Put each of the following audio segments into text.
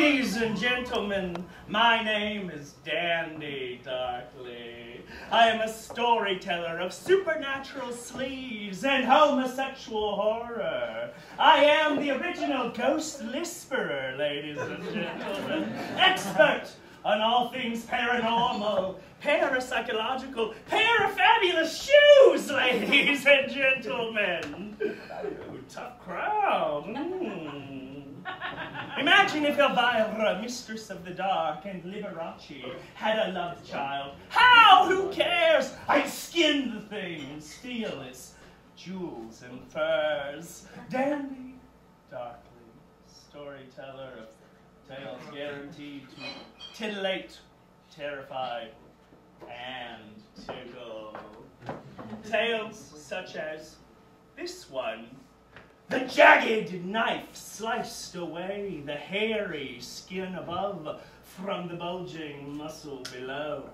Ladies and gentlemen, my name is Dandy Darkly. I am a storyteller of supernatural sleaze and homosexual horror. I am the original ghost lisperer, ladies and gentlemen. Expert on all things paranormal, parapsychological, parafabulous shoes, ladies and gentlemen. Ooh, tough crowd. Imagine if Elvira, mistress of the dark, and Liberace had a love child. How? Who cares? I'd skin the thing and steal its jewels and furs. Dandy Darkly, storyteller of tales guaranteed to titillate, terrify, and tickle. Tales such as this one. The jagged knife sliced away the hairy skin above from the bulging muscle below.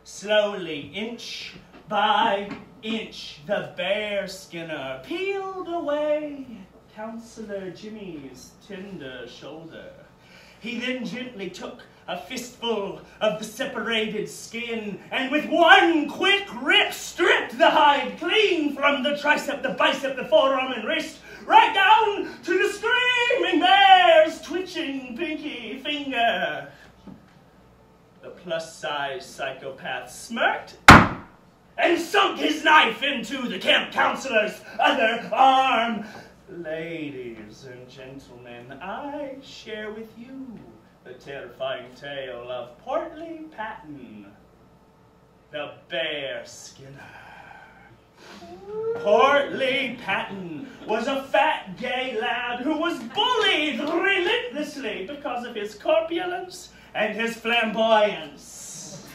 Slowly, inch by inch, the bear skinner peeled away Counselor Jimmy's tender shoulder. He then gently took a fistful of the separated skin and with one quick rip stripped the hide clean from the tricep, the bicep, the forearm, and wrist, right down to the screaming bear's twitching pinky finger. The plus-size psychopath smirked and sunk his knife into the camp counselor's other arm. Ladies and gentlemen, I share with you the terrifying tale of Portly Patton, the bear skinner. Portly Patton was a fat gay lad who was bullied relentlessly because of his corpulence and his flamboyance.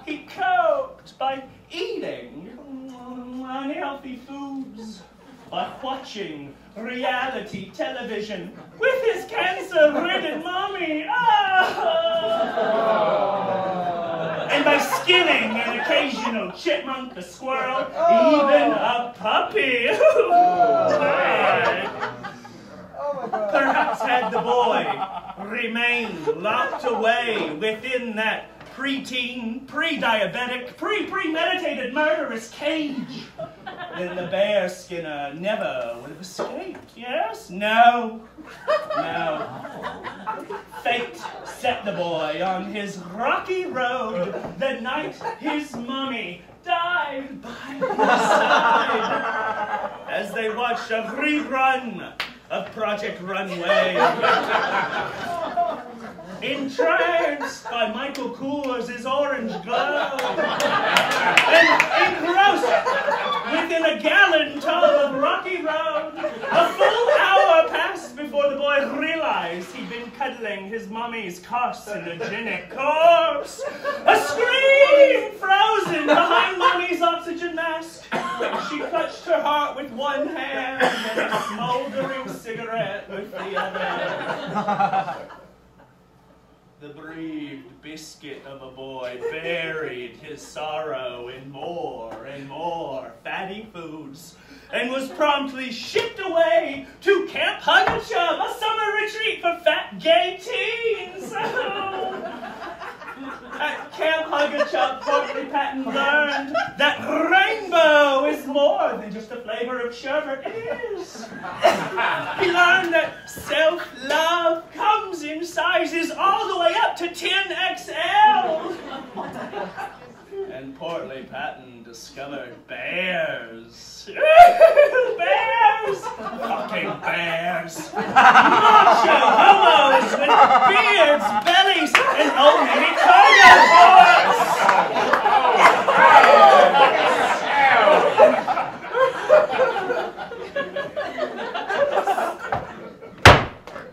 He coped by eating unhealthy foods, by watching reality television with his cancer-ridden mommy. And by skinning an occasional chipmunk, a squirrel, even a puppy. Perhaps had the boy remained locked away within that preteen, pre-diabetic, premeditated murderous cage, then the bear skinner never would have escaped. Yes? No. Fate set the boy on his rocky road the night his mommy died by his side as they watched a rerun of Project Runway. Entranced by Michael Kors' orange glow, and engrossed within a gallon tub of rocky road, a full hour passed before the boy realized he'd been cuddling his mommy's carcinogenic corpse. A scream frozen behind mommy's oxygen mask. She clutched her heart with one hand and a smoldering cigarette with the other. The bereaved biscuit of a boy buried his sorrow in more and more fatty foods and was promptly shipped away to Camp Hugachub, a summer retreat for fat gay teens. At Camp Hugachub, Portly Patton learned that rainbow is more than just a flavor of sherbet. It is. He learned that self-love comes in sizes all the way up to 10XL. And Portly Patton discovered bears. Bears! Fucking bears. Macho homos with beards, bellies, and old mini carnivores.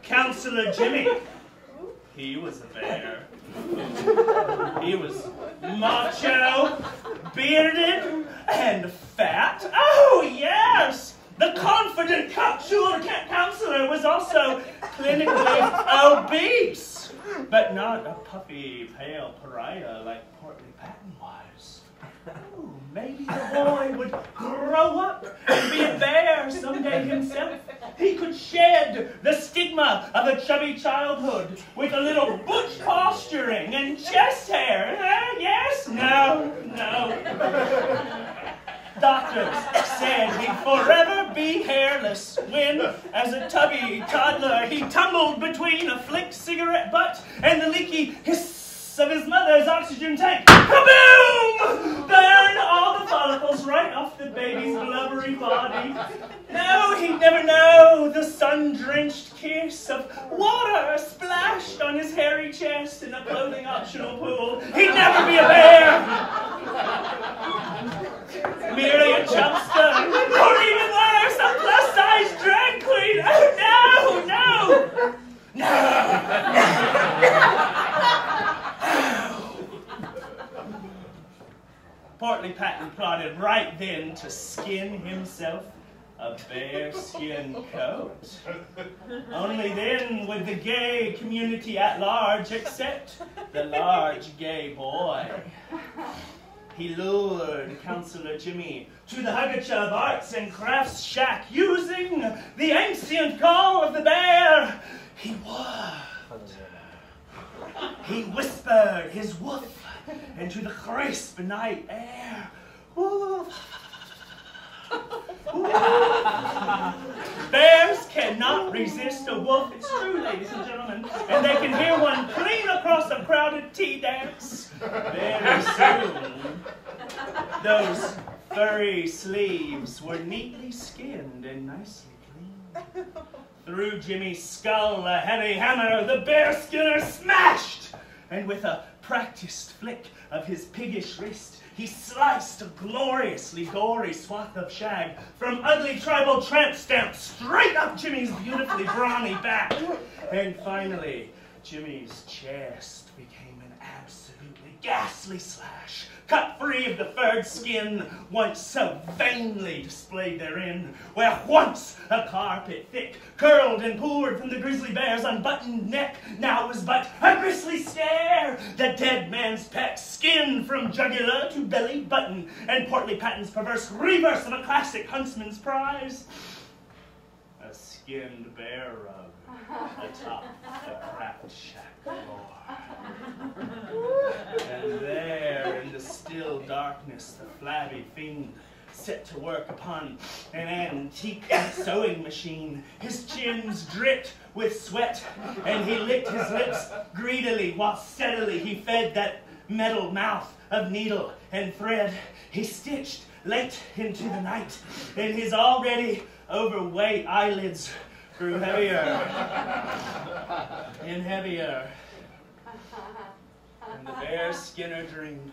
Counselor Jimmy, he was a bear. He was macho, bearded, and fat. Oh, yes! The confident cocksure camp counselor was also clinically obese, but not a puffy, pale pariah like Portly Patton was. Ooh, maybe the boy would grow up and be a bear someday himself. He could shed the stigma stigma of a chubby childhood with a little butch posturing and chest hair. Yes? No. Doctors said he'd forever be hairless when, as a tubby toddler, he tumbled between a flicked cigarette butt and the leaky hiss of his mother's oxygen tank. Kaboom! Burn all the follicles right off the baby's blubbery body. No, he'd never know the sun-drenched kiss of water splashed on his hairy chest in a clothing-optional pool. He'd never be a bear. Merely a chumpster, or even worse, a plus-size drag queen. Oh, no. Portly Patton plotted right then to skin himself a bearskin coat. Only then would the gay community at large accept the large gay boy. He lured Counselor Jimmy to the Hugachub Arts and Crafts Shack using the ancient call of the bear. He whooped. He whispered his woof into the crisp night air. Woof. Bears cannot resist a wolf. It's true, ladies and gentlemen. And they can hear one clean across a crowded tea dance. Very soon, those furry sleeves were neatly skinned and nicely clean. Through Jimmy's skull, a heavy hammer, the bear skinner smashed. And with a practiced flick of his piggish wrist, he sliced a gloriously gory swath of shag from ugly tribal tramp stamps straight up Jimmy's beautifully brawny back. And finally, Jimmy's chest became an absolutely ghastly slash, cut free of the furred skin once so vainly displayed therein, where once a carpet thick curled and poured from the grizzly bear's unbuttoned neck, now was but a grisly stare, the dead man's pet skin from jugular to belly button, and Portly Patton's perverse reverse of a classic huntsman's prize. A skinned bear rug atop the cracked shack floor. And there in the still darkness, the flabby fiend set to work upon an antique sewing machine. His chins dripped with sweat, and he licked his lips greedily while steadily he fed that metal mouth of needle and thread. He stitched late into the night, and his already overweight eyelids grew heavier and heavier. And the bear skinner dreamed.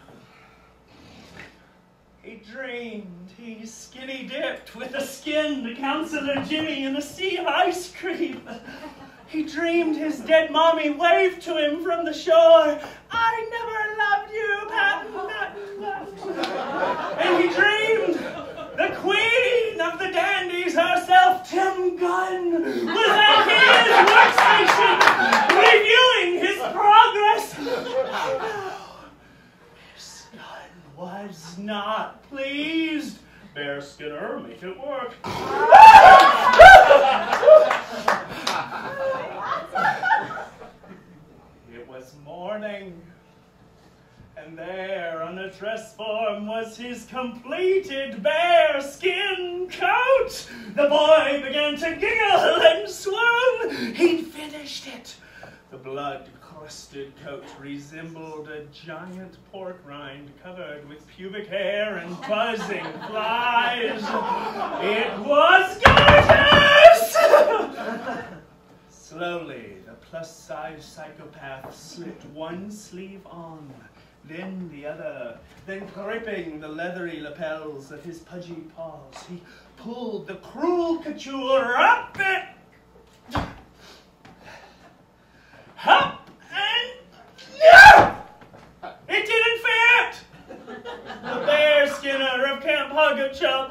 He dreamed he skinny dipped with a skinned Counselor Jimmy in a sea of ice cream. He dreamed his dead mommy waved to him from the shore. I never loved you, Patton. And he dreamed the queen of the dandies herself, Tim Gunn, was at his workstation reviewing his progress. Miss Gunn was not pleased. Bear Skinner, make it work. It was morning, and there on the dress form was his completed bear skin coat. The boy began to giggle and swoon. He'd finished it. The blood-crusted coat resembled a giant pork rind covered with pubic hair and buzzing flies. It was gorgeous! Slowly, the plus-size psychopath slipped one sleeve on, then the other, then gripping the leathery lapels of his pudgy paws, he pulled the cruel couture up and no! It didn't fit! The bear skinner of Camp Hugachub